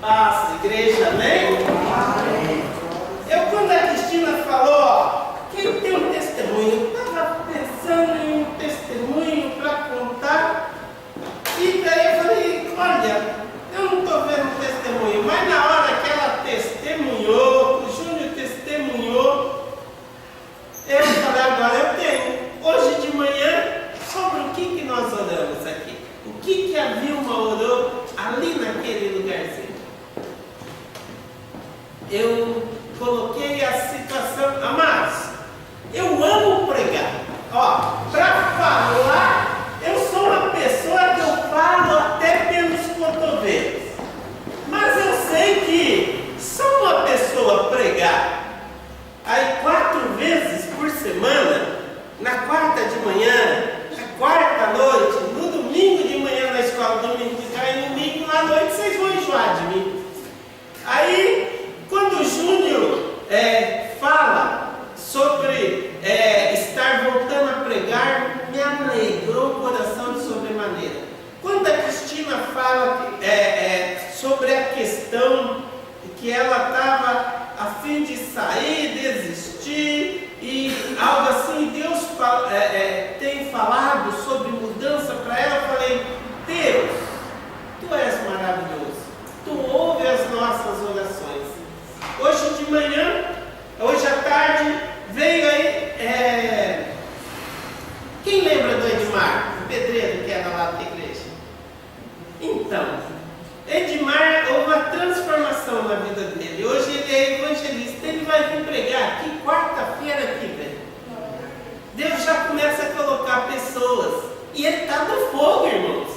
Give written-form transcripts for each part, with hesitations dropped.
Paz, igreja, amém? Amém. Quando a Cristina falou, ó, quem tem um testemunho, eu estava pensando em um testemunho para contar, e daí eu falei, olha, eu não estou vendo um testemunho, mas na hora que ela testemunhou, o Júnior testemunhou, eu falei, agora eu tenho. Hoje de manhã, sobre o que nós oramos aqui? O que a Vilma orou ali naquele lugarzinho? Eu coloquei a situação, amados, eu amo pregar. Ó, para falar, eu sou uma pessoa que eu falo até pelos cotovelos. Mas eu sei que só uma pessoa pregar, aí 4 vezes por semana, na quarta de manhã, na quarta à noite, no domingo de manhã na escola dominical e no domingo à noite, vocês vão enjoar de mim. Aí, quando o Júnior fala sobre estar voltando a pregar, me alegrou o coração de sobremaneira. Quando a Cristina fala sobre a questão que ela estava a fim de sair, desistir, e algo assim, Deus tem falado sobre mudança para ela, eu falei, Deus, Tu és maravilhoso, Tu ouve as nossas orações. Hoje de manhã, hoje à tarde, veio aí, quem lembra do Edmar, o pedreiro que era lá da igreja? Então, Edmar, houve uma transformação na vida dele. Hoje ele é evangelista, ele vai vir pregar aqui quarta-feira que vem. Deus já começa a colocar pessoas, e ele está no fogo, irmãos.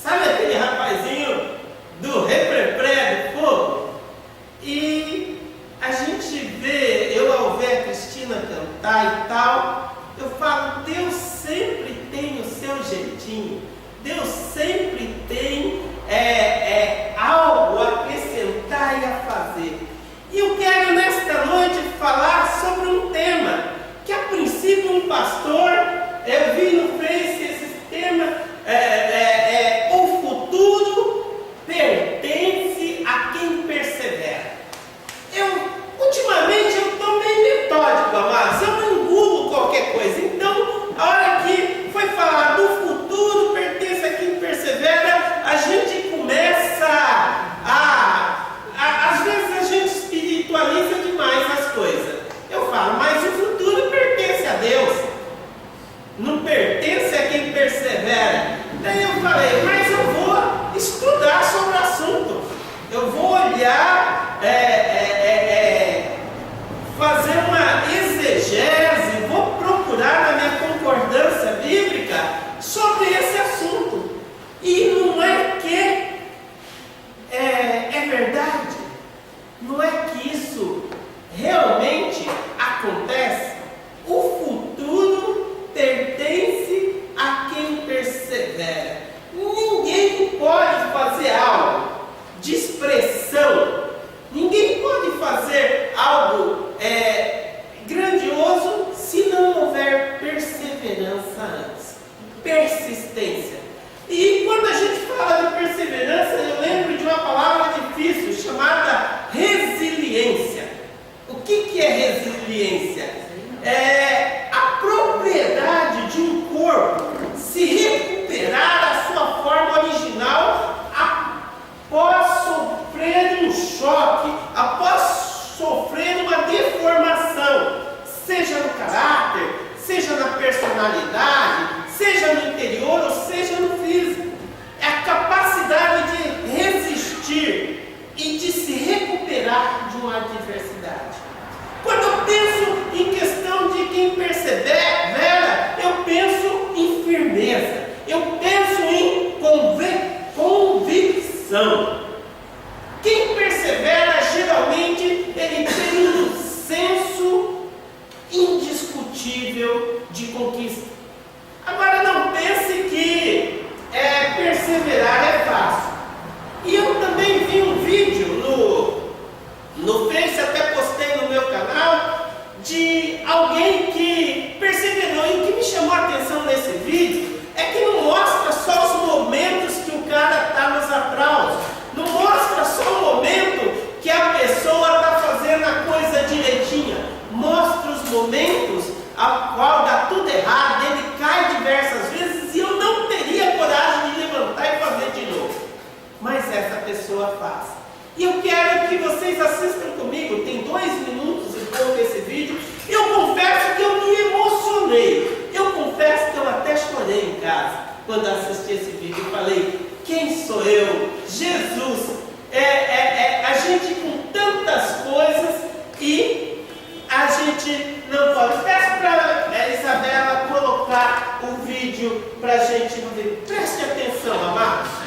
Sabe aquele rapazinho do reprepré do fogo? E a gente vê, eu ao ver a Cristina cantar e tal, eu falo, Deus sempre tem o seu jeitinho, Deus sempre tem algo a acrescentar e a fazer. E eu quero nesta noite falar sobre um tema, que a princípio um pastor, eu vi no Face esse tema, o futuro pertence a quem persevera. Ultimamente eu estou meio metódico, amados, eu não engulo qualquer coisa. Então, a hora que foi falar do futuro pertence a quem persevera, a gente começa às vezes a gente espiritualiza demais as coisas. Eu falo, mas o futuro pertence a Deus, não pertence a quem persevera. Daí eu falei, mas eu vou estudar sobre o assunto, eu vou olhar, fazer uma exegese, vou procurar na minha concordância bíblica sobre esse assunto. E não é que é verdade, não é que isso realmente acontece. O futuro pertence a quem persevera. Ninguém pode fazer algo de expressão, ninguém pode fazer algo grandioso se não houver perseverança antes, persistência. E quando a gente fala de perseverança, eu lembro de uma palavra difícil chamada resiliência. O que é resiliência? É a propriedade de um corpo se recuperar a sua forma original após sofrer um choque, após sofrer uma deformação, seja no caráter, seja na personalidade, seja no interior ou seja no físico. É a capacidade de resistir e de se recuperar de uma adversidade. Quando eu penso em questão de quem persevera, eu penso em firmeza, eu penso em convicção. Quem persevera, geralmente, ele tem um senso indiscutível de conquista. Agora, não pense que perseverar é fácil. E eu também vi um vídeo no Face, até postei no meu canal, de alguém que perseverou. E o que me chamou a atenção nesse vídeo é que não mostra só os momentos que o cara está nos aplausos, não mostra só o momento pessoa faz. E eu quero que vocês assistam comigo, tem 2 minutos e pouco esse vídeo. Eu confesso que eu me emocionei. Eu confesso que eu até chorei em casa quando assisti esse vídeo. Eu falei, quem sou eu? Jesus, a gente com tantas coisas e a gente não pode. Peço para a Isabela colocar o vídeo para a gente ver. Preste atenção, amados.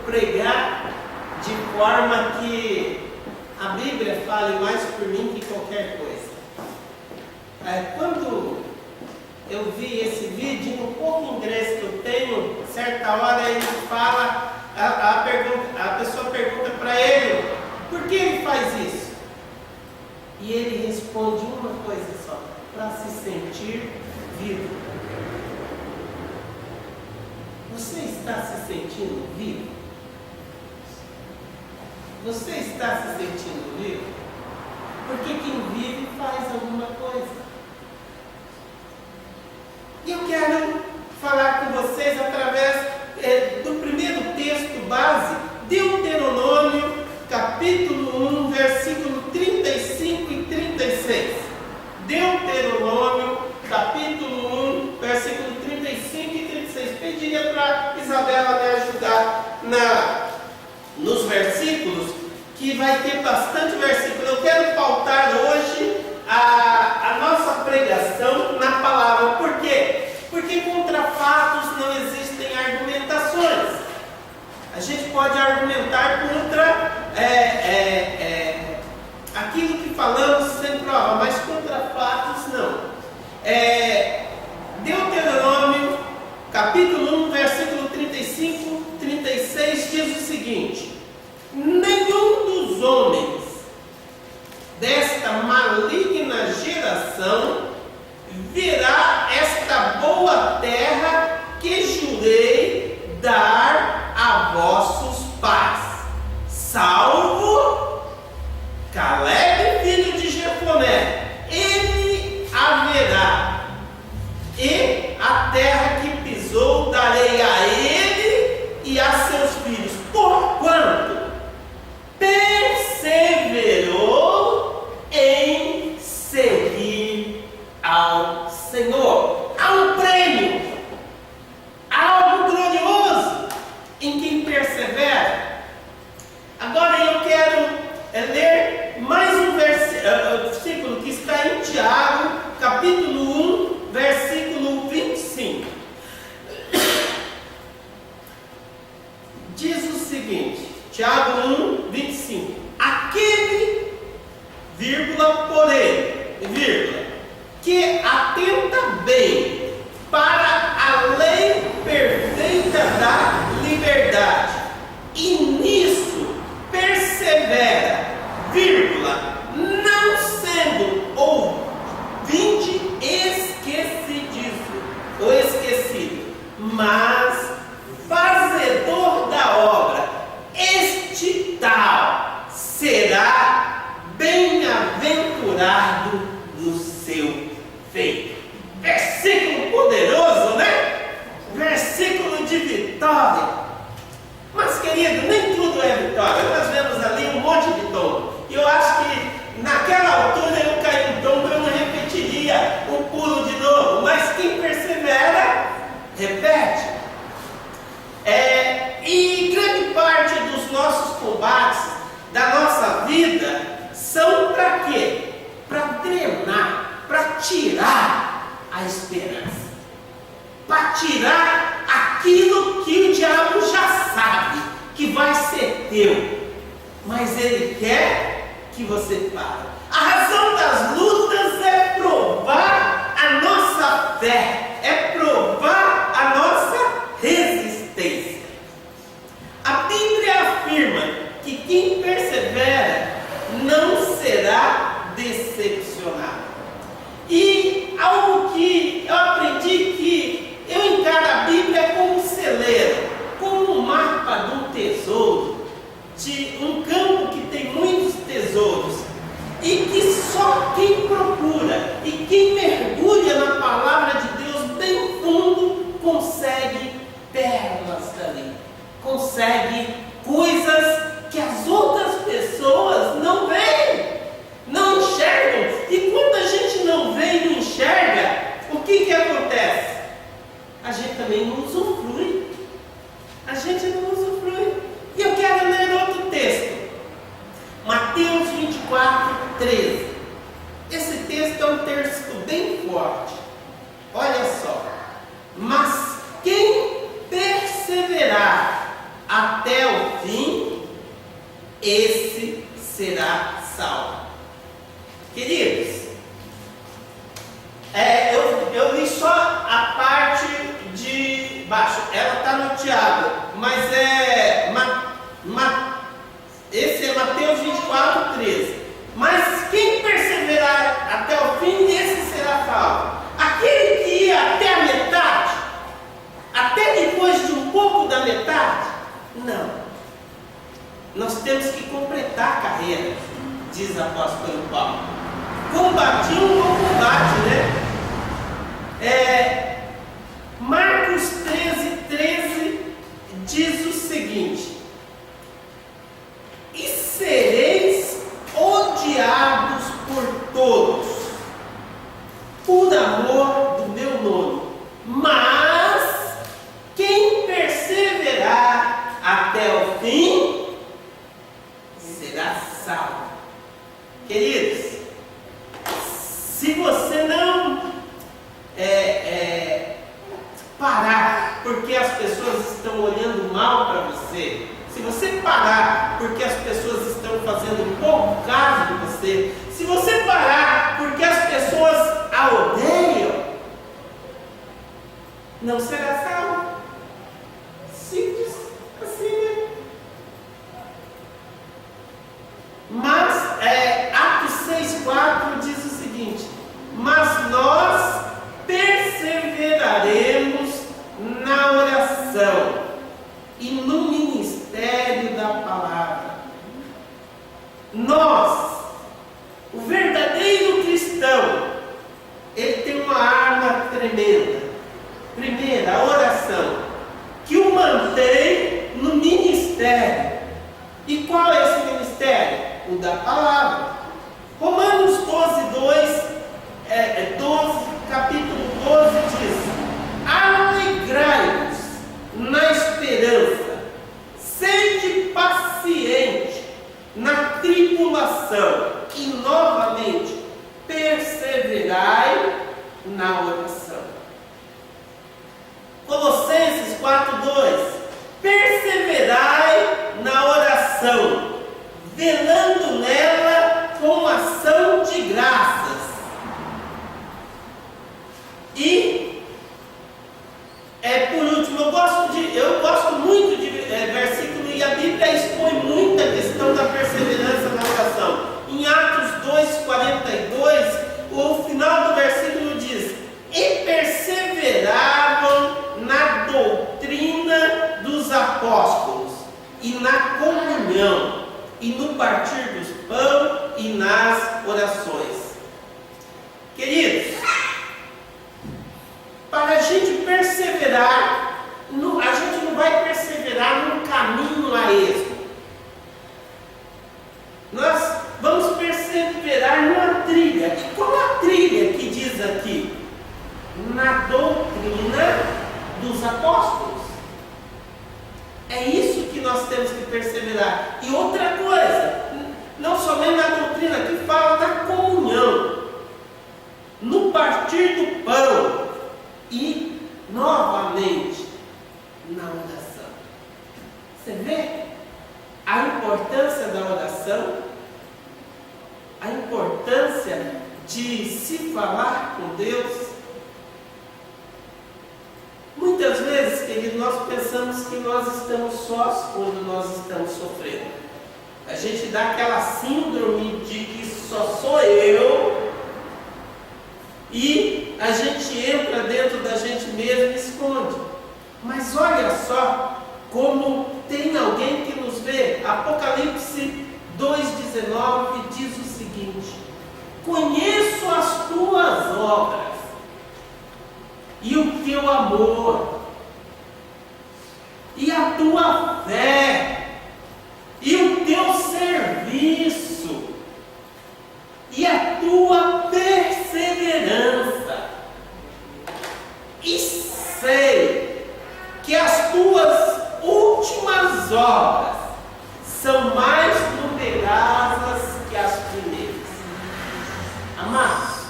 Pregar de forma que a Bíblia fale mais por mim que qualquer coisa. Quando eu vi esse vídeo, no pouco inglês que eu tenho, certa hora ele fala, a pessoa pergunta para ele, por que ele faz isso? E ele responde uma coisa só, para se sentir vivo. Você está se sentindo vivo? Você está se sentindo vivo? Porque quem vive faz alguma coisa. E eu quero falar com vocês através do primeiro texto base, Deuteronômio, capítulo 1, versículo 35 e 36. Deuteronômio, capítulo 1, versículo 35 e 36. Pediria para Isabela me ajudar nos versículos, que vai ter bastante versículo. Eu quero pautar hoje a nossa pregação na palavra. Por quê? Porque contra fatos não existem argumentações. A gente pode argumentar contra aquilo que falamos sem prova, mas contra fatos não. Deuteronômio, capítulo 1, versículo 35, 36 diz o seguinte: nenhum dos 25: aquele, vírgula, porém, vírgula, que atenta bem para a lei perfeita da liberdade e nisso persevera, vírgula, não sendo ouvinte esquecidiço ou esquecido, mas fazedor da obra, este tal será bem-aventurado no seu feito. Versículo poderoso, né? Versículo de vitória. Mas, querido, nem tudo é vitória. Nós vemos ali um monte de tom. E eu acho que naquela altura eu caí no tom, eu não repetiria o pulo de novo. Mas quem persevera, repete. E grande parte dos nossos combates, da nossa vida, são para quê? Para drenar, para tirar a esperança, para tirar aquilo que o diabo já sabe que vai ser teu, mas ele quer que você pare. A razão das lutas é provar a nossa fé, é provar a nossa resistência. A Bíblia afirma que quem persevera não será decepcionado. E algo que eu aprendi, que eu encaro a Bíblia como um celeiro, como um mapa de um tesouro, de um campo que tem muitos tesouros, e que só quem procura e quem mergulha na palavra de Deus bem fundo consegue pérolas dali, consegue coisas que as outras pessoas não veem, não enxergam. E quando a gente não vê e não enxerga, o que acontece? A gente também não usufrui. A gente não usufrui. E eu quero ler outro texto. Mateus 24, 13. Esse texto é um texto bem forte. Olha só. Mas quem perseverar até o fim, esse será salvo. Queridos, eu li só a parte de baixo. Ela está no Tiago, mas esse é Mateus 24, 13. Mas quem perseverar até o fim, esse será salvo. Aquele que ia até a metade, até depois de um pouco da metade, não. Nós temos que completar a carreira, diz o apóstolo Paulo. Combati um bom combate, né? Marcos 13, 13 diz o seguinte: e sereis odiados por todos, por amor do meu nome, mas quem perseverar até o fim, será salvo. Queridos, se você não parar porque as pessoas estão olhando mal para você, se você parar porque as pessoas estão fazendo pouco caso de você, se você parar porque as pessoas a odeiam, não será salvo. Simples assim, né? Mas Atos 6,4 diz o seguinte: mas nós perseveraremos na oração e no ministério da palavra. Nós, o verdadeiro cristão, ele tem uma arma tremenda. Primeira, a oração, que o mantém no ministério. E qual é esse ministério? O da palavra. Romanos 12, capítulo 12 diz: alegrai-vos na esperança, sede paciente na tribulação e novamente perseverai na oração. Colossenses 4,2: perseverai na oração, velando nela com ação de graças. E, por último, eu gosto muito de versículo, e a Bíblia expõe muito a questão da perseverança na oração. Em Atos 2:42, o final do versículo diz: e perseveravam na doutrina dos apóstolos, e na comunhão, e no partir dos pão, e nas orações. Queridos, para a gente perseverar, a gente não vai perseverar num caminho a esmo. Nós vamos perseverar numa trilha. E qual a trilha que diz aqui? Na doutrina dos apóstolos. É isso que nós temos que perseverar. E outra coisa, não somente na doutrina, que fala na comunhão, no partir do pão e, novamente, na oração. Você vê a importância da oração, a importância de se falar com Deus. Muitas vezes, querido, nós pensamos que nós estamos sós quando nós estamos sofrendo. A gente dá aquela síndrome de que só sou eu, e a gente entra dentro da gente mesmo e esconde. Mas olha só como tem alguém que nos vê. Apocalipse 2,19 diz o seguinte: conheço as tuas obras e o teu amor, e a tua fé, e o teu serviço, e a tua perseverança, e sei que as tuas últimas obras são mais numerosas que as primeiras. Amados,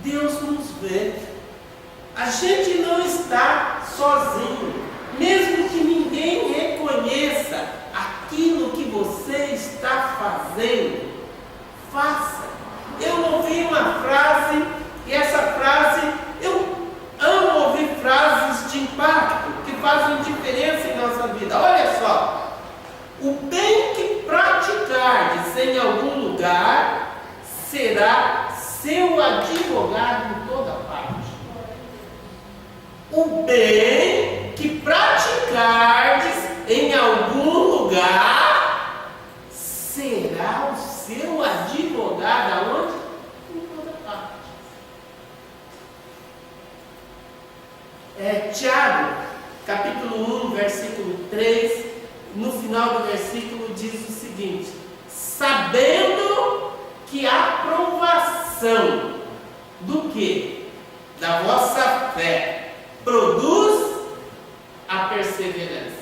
Deus nos vê. A gente não está sozinho. Mesmo que ninguém reconheça aquilo que você está fazendo, faça. Eu ouvi uma frase, e essa frase, eu amo ouvir frases de impacto, que fazem diferença em nossa vida. Olha só: o bem que praticardes em algum lugar será seu advogado em toda parte. O bem que praticardes em algum lugar será o seu advogado aonde? Em toda parte. Tiago, capítulo 1, versículo 3, no final do versículo diz o seguinte: sabendo que a provação do que? Da vossa fé produz a perseverança.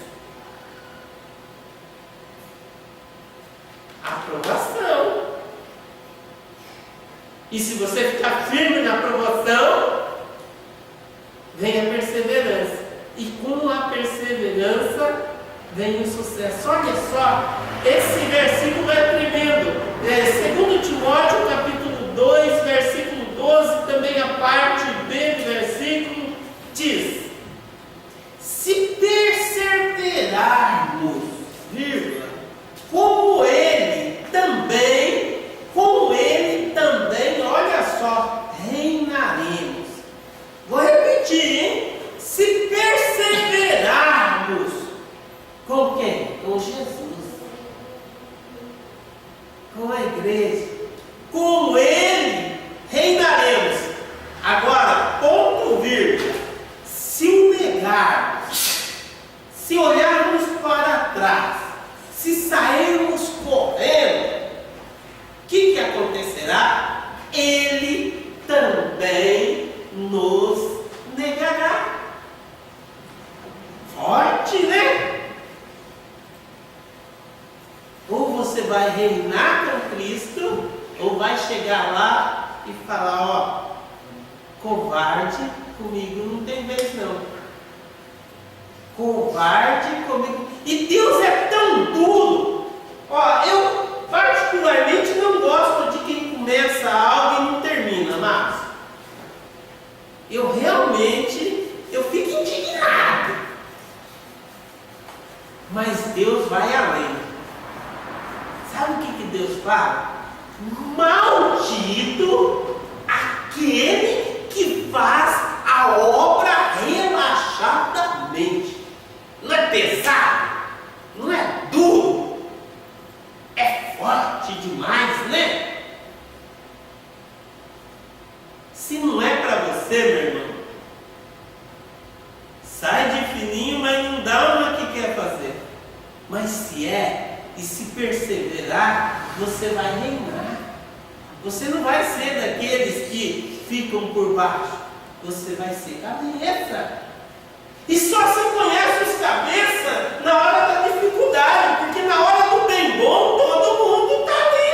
A aprovação. E se você ficar firme na aprovação, vem a perseverança. E com a perseverança vem o sucesso. Olha só, esse versículo é tremendo. 2 Timóteo, capítulo 2, versículo 12, também a parte B do versículo, diz: se perseverarmos, vírgula, como ele também, olha só, reinaremos. Vou repetir, hein? Se perseverarmos, com quem? Com Jesus, com a igreja, com ele reinaremos. Agora, ponto, vírgula, se o negarmos, se olharmos para trás, se sairmos correndo, o que acontecerá? Ele também nos negará. Forte, né? Ou você vai reinar com Cristo, ou vai chegar lá e falar: ó, covarde, comigo não tem vez não. Covarde comigo. E Deus é tão duro. Ó, Deus fala? Maldito aquele que faz a obra relaxadamente. Não é pesado? Não é duro? É forte demais, né? Se não é para você, meu irmão, sai de fininho, mas não dá uma que quer fazer. Mas se é, e se perseverar, você vai reinar. Você não vai ser daqueles que ficam por baixo. Você vai ser cabeça. E só se conhece os cabeças na hora da dificuldade, porque na hora do bem bom, todo mundo está ali.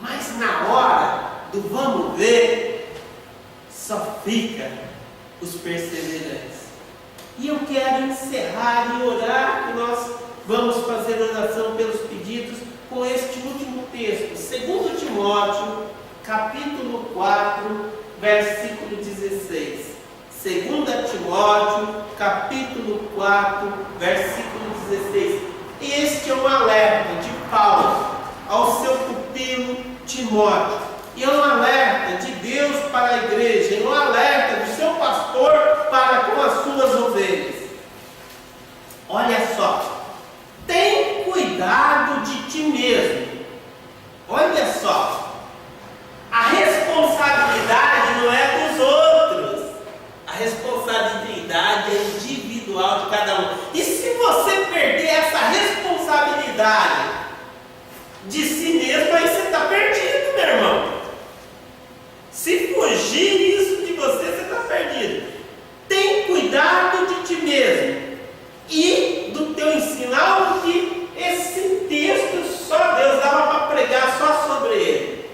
Mas na hora do vamos ver, só fica os perseverantes. E eu quero encerrar e orar, que nós vamos fazer oração pelos pedidos com este último texto, 2 Timóteo, capítulo 4, versículo 16. 2 Timóteo, capítulo 4, versículo 16. Este é um alerta de Paulo ao seu pupilo Timóteo. E é um alerta de Deus para a igreja, é um alerta do seu pastor para com as suas ovelhas. Olha só, tem cuidado de ti mesmo. Olha só, a responsabilidade não é dos outros, a responsabilidade é individual de cada um. E se você perder essa responsabilidade de si mesmo, aí você está perdido, meu irmão. Se fugir isso de você, você está perdido. Tem cuidado de ti mesmo e do teu ensino. Algo que esse texto só Deus dava para pregar só sobre ele.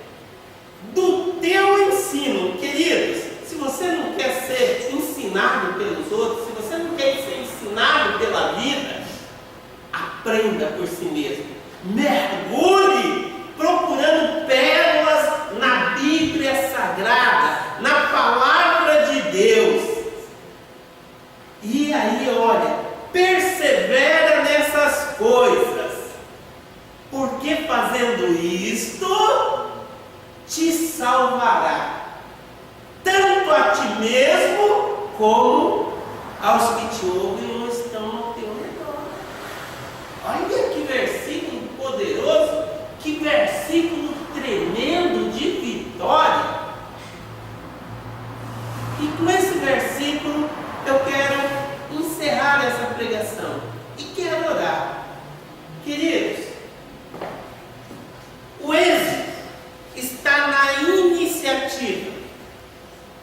Do teu ensino, queridos, se você não quer ser ensinado pelos outros, se você não quer ser ensinado pela vida, aprenda por si mesmo. Mergulhe procurando pérolas na Bíblia Sagrada, na Palavra de Deus. E aí, olha, persevera nessas coisas, porque fazendo isto, te salvará, tanto a ti mesmo, como aos que te ouvem ou estão ao teu redor. Olha que versículo poderoso, que versículo tremendo de vitória. E com esse versículo eu quero encerrar essa pregação e quero orar. Queridos, o êxito está na iniciativa.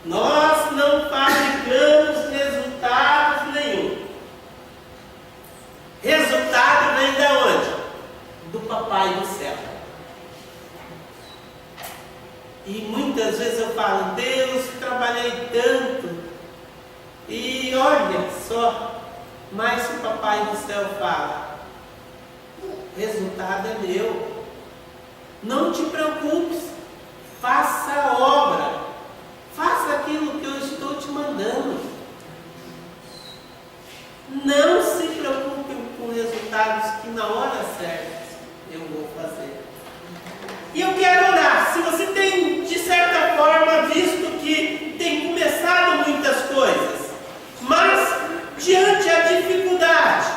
Nós não fabricamos resultados nenhum. Resultado vem de onde? Do Papai do céu. E muitas vezes eu falo, Deus, trabalhei tanto, e olha só, mas se o Papai do céu fala, o resultado é meu. Não te preocupes, faça a obra, faça aquilo que eu estou te mandando. Não se preocupe com resultados que na hora certa eu vou fazer. E eu quero orar. Se você tem, de certa forma, visto que tem começado muitas coisas, mas diante a dificuldade,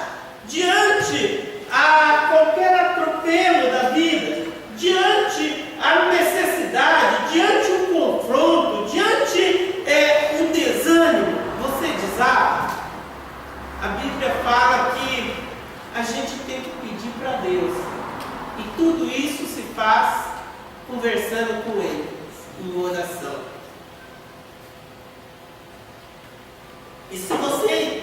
diante a qualquer atropelo da vida, diante a necessidade, diante o confronto, diante o desânimo, você desaba. A Bíblia fala que a gente tem que pedir para Deus. E tudo isso se faz conversando com Ele, em oração. E se você,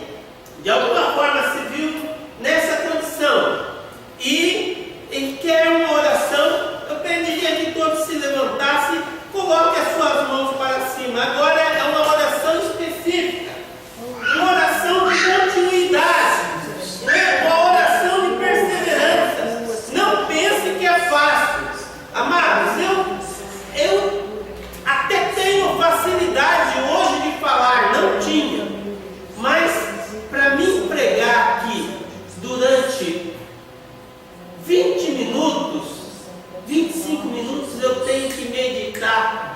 de alguma forma, se viu nessa condição e quer uma oração, eu pediria que todos se levantassem, coloquem as suas mãos para cima. Agora é uma oração específica, uma oração de continuidade, uma oração de perseverança. Não pense que é fácil. Amados, eu até tenho facilidade hoje de falar, não tinha, mas para mim pregar aqui durante 20 minutos,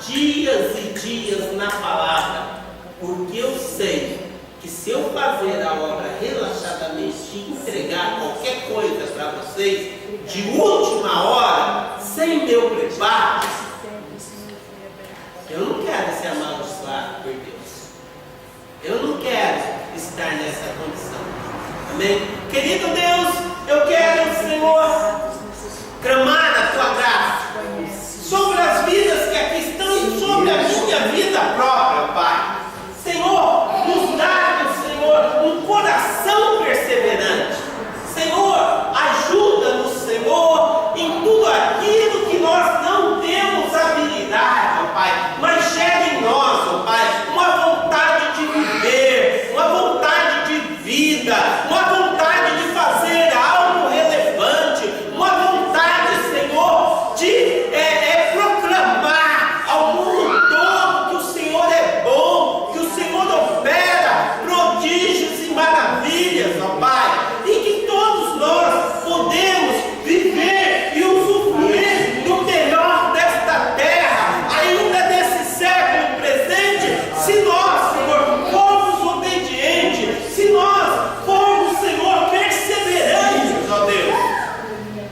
dias e dias na palavra, porque eu sei que se eu fazer a obra relaxadamente e entregar qualquer coisa para vocês, de última hora, sem meu preparo, eu não quero ser amaldiçoado por Deus. Eu não quero estar nessa condição. Amém? Querido Deus, eu quero, Senhor, clamar a Tua graça sobre as vidas que aqui estão e sobre a minha vida própria, Pai. Senhor, nos dá, Senhor, um coração perseverante. Senhor, ajuda-nos, Senhor, em tudo aquilo que nós não temos habilidade, ó Pai, mas gera em nós, ó Pai, uma vontade de viver, uma vontade de vida, uma vontade de fazer algo relevante, uma vontade, Senhor, de proclamar ao mundo todo que o Senhor é bom, que o Senhor opera prodígios e maravilhas, ó Pai, e que todos nós podemos viver e usufruir do melhor desta terra, ainda nesse século presente, se nós, Senhor, formos obedientes, se nós formos, Senhor, perseverantes, ó Deus.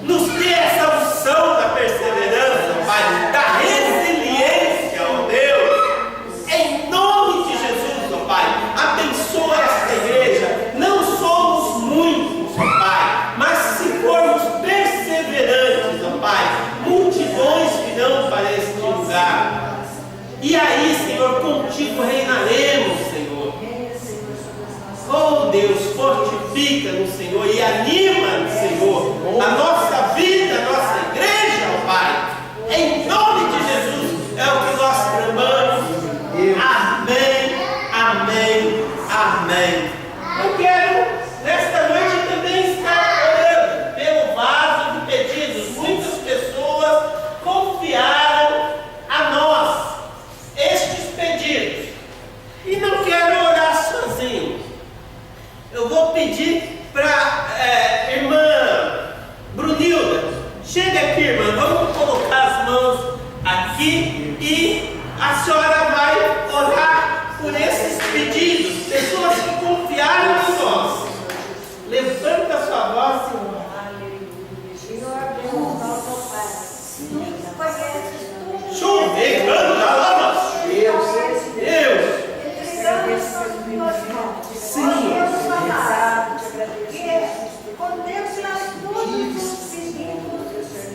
Nos dê essa unção da perseverança, Pai, da resiliência, ó Deus, em nome de Jesus, ó Pai. Abençoa esta igreja. Não somos muitos, ó Pai, mas se formos perseverantes, ó Pai, multidões virão para este lugar. E aí, Senhor, contigo reinaremos, Senhor. Oh Deus, fortifica-nos, Senhor, e anima-nos, Senhor, a nossa vida, a nossa igreja, ó Pai. Em nome de Jesus, é o que nós clamamos. Amém, amém, amém. Eu quero, nesta noite, também estar orando pelo vaso de pedidos. Muitas pessoas confiaram a nós estes pedidos. E não quero orar sozinho. Eu vou pedir para a irmã Brunilda. Chega aqui, irmã. Vamos colocar as mãos aqui e a senhora vai orar por esses pedidos. Pessoas que confiaram em nós. Levanta sua voz, Senhor. Senhor Deus, nosso Pai, tu conheces tudo. Chover, canta lá. Deus. Entregamos as tuas mãos. Sim. Deus amado, que contemplas todos os pedidos,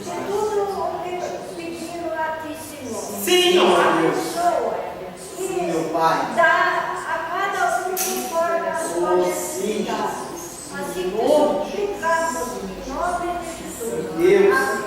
de tudo o que pediram a ti, Senhor. Senhor. Abençoa e dá a cada um conforme a sua necessidade. Assim que suplicamos em nome de Jesus. Amém.